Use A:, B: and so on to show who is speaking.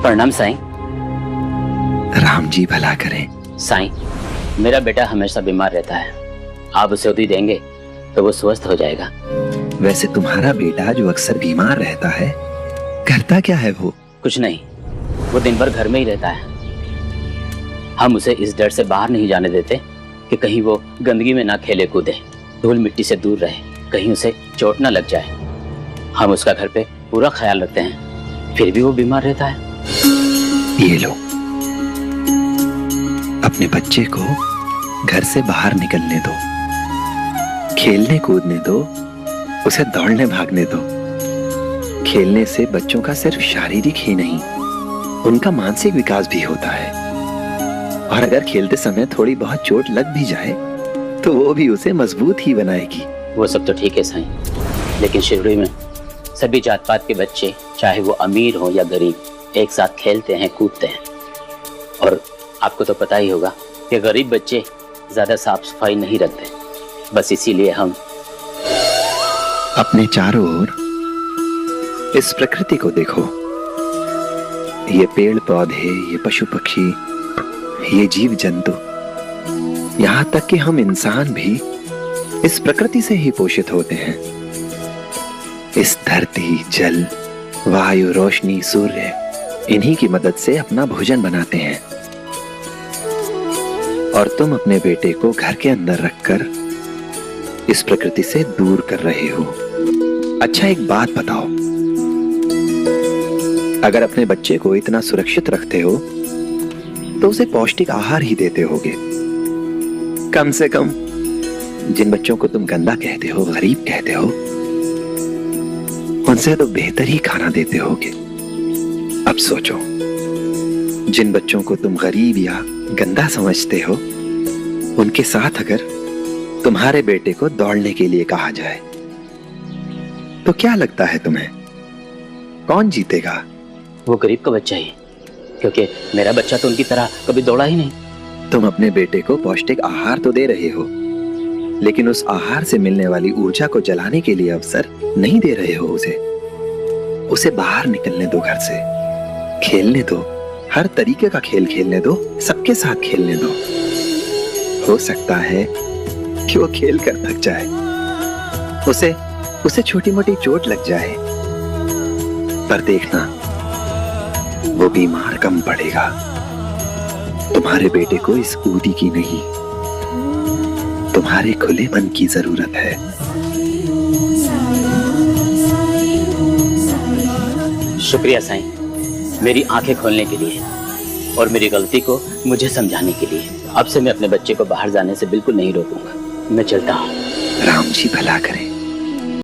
A: प्रणाम साईं।
B: राम जी भला करें।
A: साईं, मेरा बेटा हमेशा बीमार रहता है, आप उसे उदी देंगे तो वो स्वस्थ हो जाएगा।
B: वैसे तुम्हारा बेटा जो अक्सर बीमार रहता है, करता क्या है वो?
A: कुछ नहीं, वो दिन भर घर में ही रहता है। हम उसे इस डर से बाहर नहीं जाने देते कि कहीं वो गंदगी में ना खेले कूदे, धूल मिट्टी से दूर रहे, कहीं उसे चोट ना लग जाए। हम उसका घर पे पूरा ख्याल रखते हैं, फिर भी वो बीमार रहता है।
B: ये लो, अपने बच्चे को घर से बाहर निकलने दो, खेलने कूदने दो, उसे दौड़ने भागने दो। खेलने से बच्चों का सिर्फ शारीरिक ही नहीं, उनका मानसिक विकास भी होता है। और अगर खेलते समय थोड़ी बहुत चोट लग भी जाए तो वो भी उसे मजबूत ही बनाएगी।
A: वो सब तो ठीक है साईं, लेकिन शिरडी में सभी जात पात के बच्चे, चाहे वो अमीर हो या गरीब, एक साथ खेलते हैं, कूदते हैं। और आपको तो पता ही होगा कि गरीब बच्चे ज्यादा साफ सफाई नहीं रखते। बस इसीलिए हम
B: अपने चारों ओर इस प्रकृति को देखो। ये पेड़ पौधे, ये पशु पक्षी, ये जीव जंतु, यहां तक कि हम इंसान भी इस प्रकृति से ही पोषित होते हैं। इस धरती, जल, वायु, रोशनी, सूर्य, इन्हीं की मदद से अपना भोजन बनाते हैं। और तुम अपने बेटे को घर के अंदर रखकर इस प्रकृति से दूर कर रहे हो। अच्छा, एक बात बताओ, अगर अपने बच्चे को इतना सुरक्षित रखते हो तो उसे पौष्टिक आहार ही देते होगे। कम से कम जिन बच्चों को तुम गंदा कहते हो, गरीब कहते हो, उनसे तो बेहतर ही खाना देते होगे। अब सोचो, जिन बच्चों को तुम गरीब या गंदा समझते हो, उनके साथ अगर तुम्हारे बेटे को दौड़ने के लिए कहा जाए तो क्या लगता है तुम्हें, कौन जीतेगा?
A: वो गरीब का बच्चा ही, क्योंकि मेरा बच्चा तो उनकी तरह कभी दौड़ा ही नहीं।
B: तुम अपने बेटे को पौष्टिक आहार तो दे रहे हो, लेकिन उस आहार से मिलने वाली ऊर्जा को जलाने के लिए अवसर नहीं दे रहे हो उसे। उसे बाहर निकलने दो, घर से खेलने दो, हर तरीके का खेल खेलने दो, सबके साथ खेलने दो। हो सकता है कि वो खेल कर थक जाए, उसे छोटी मोटी चोट लग जाए, पर देखना वो बीमार कम पड़ेगा। तुम्हारे बेटे को इस ऊदी की नहीं, तुम्हारे खुले मन की जरूरत है।
A: शुक्रिया साईं, मेरी आंखें खोलने के लिए और मेरी गलती को मुझे समझाने के लिए। अब से मैं अपने बच्चे को बाहर जाने से बिल्कुल नहीं रोकूंगा। मैं चलता हूँ।
B: राम जी भला करें।